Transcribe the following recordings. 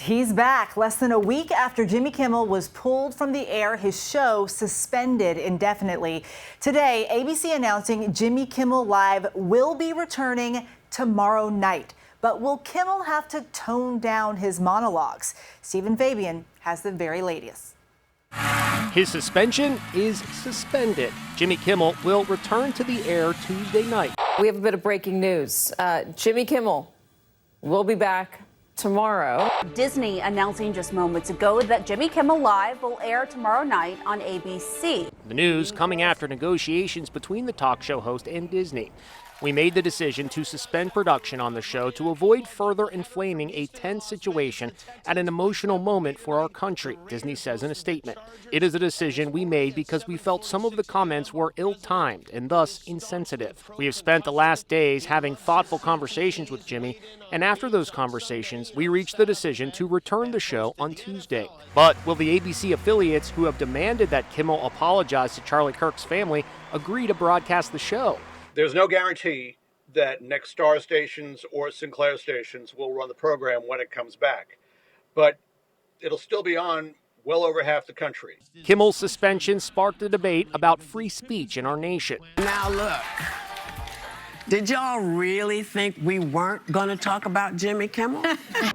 He's back. Less than a week after Jimmy Kimmel was pulled from the air, his show suspended indefinitely. Today, ABC announcing Jimmy Kimmel Live will be returning tomorrow night. But will Kimmel have to tone down his monologues? Stephen Fabian has the very latest. His suspension is suspended. Jimmy Kimmel will return to the air Tuesday night. We have a bit of breaking news. Jimmy Kimmel will be back tomorrow. Disney announcing just moments ago that Jimmy Kimmel Live will air tomorrow night on ABC. The news coming after negotiations between the talk show host and Disney. We made the decision to suspend production on the show to avoid further inflaming a tense situation at an emotional moment for our country, Disney says in a statement. It is a decision we made because we felt some of the comments were ill-timed and thus insensitive. We have spent the last days having thoughtful conversations with Jimmy, and after those conversations, we reached the decision to return the show on Tuesday. But will the ABC affiliates who have demanded that Kimmel apologize to Charlie Kirk's family agree to broadcast the show? There's no guarantee that next Star stations or Sinclair stations will run the program when it comes back, but it'll still be on well over half the country. Kimmel's suspension sparked a debate about free speech in our nation. Now look, did y'all really think we weren't going to talk about Jimmy Kimmel?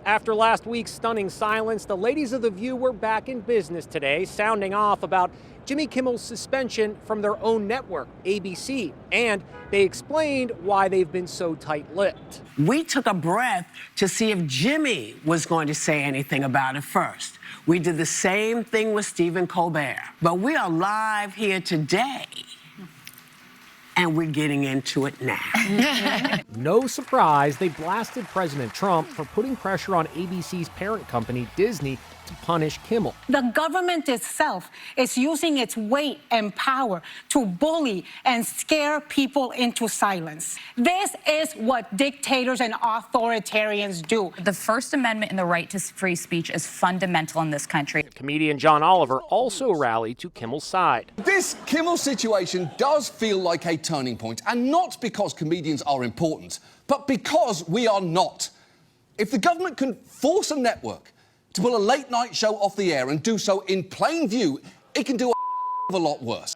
After last week's stunning silence, the ladies of The View were back in business today, sounding off about Jimmy Kimmel's suspension from their own network, ABC, and they explained why they've been so tight-lipped. We took a breath to see if Jimmy was going to say anything about it first. We did the same thing with Stephen Colbert. But we are live here today, and we're getting into it now. No surprise, they blasted President Trump for putting pressure on ABC's parent company, Disney, to punish Kimmel. The government itself is using its weight and power to bully and scare people into silence. This is what dictators and authoritarians do. The First Amendment and the right to free speech is fundamental in this country. Comedian John Oliver also rallied to Kimmel's side. This Kimmel situation does feel like a turning point, and not because comedians are important, but because we are not. If the government can force a network to pull a late-night show off the air and do so in plain view, it can do a lot worse.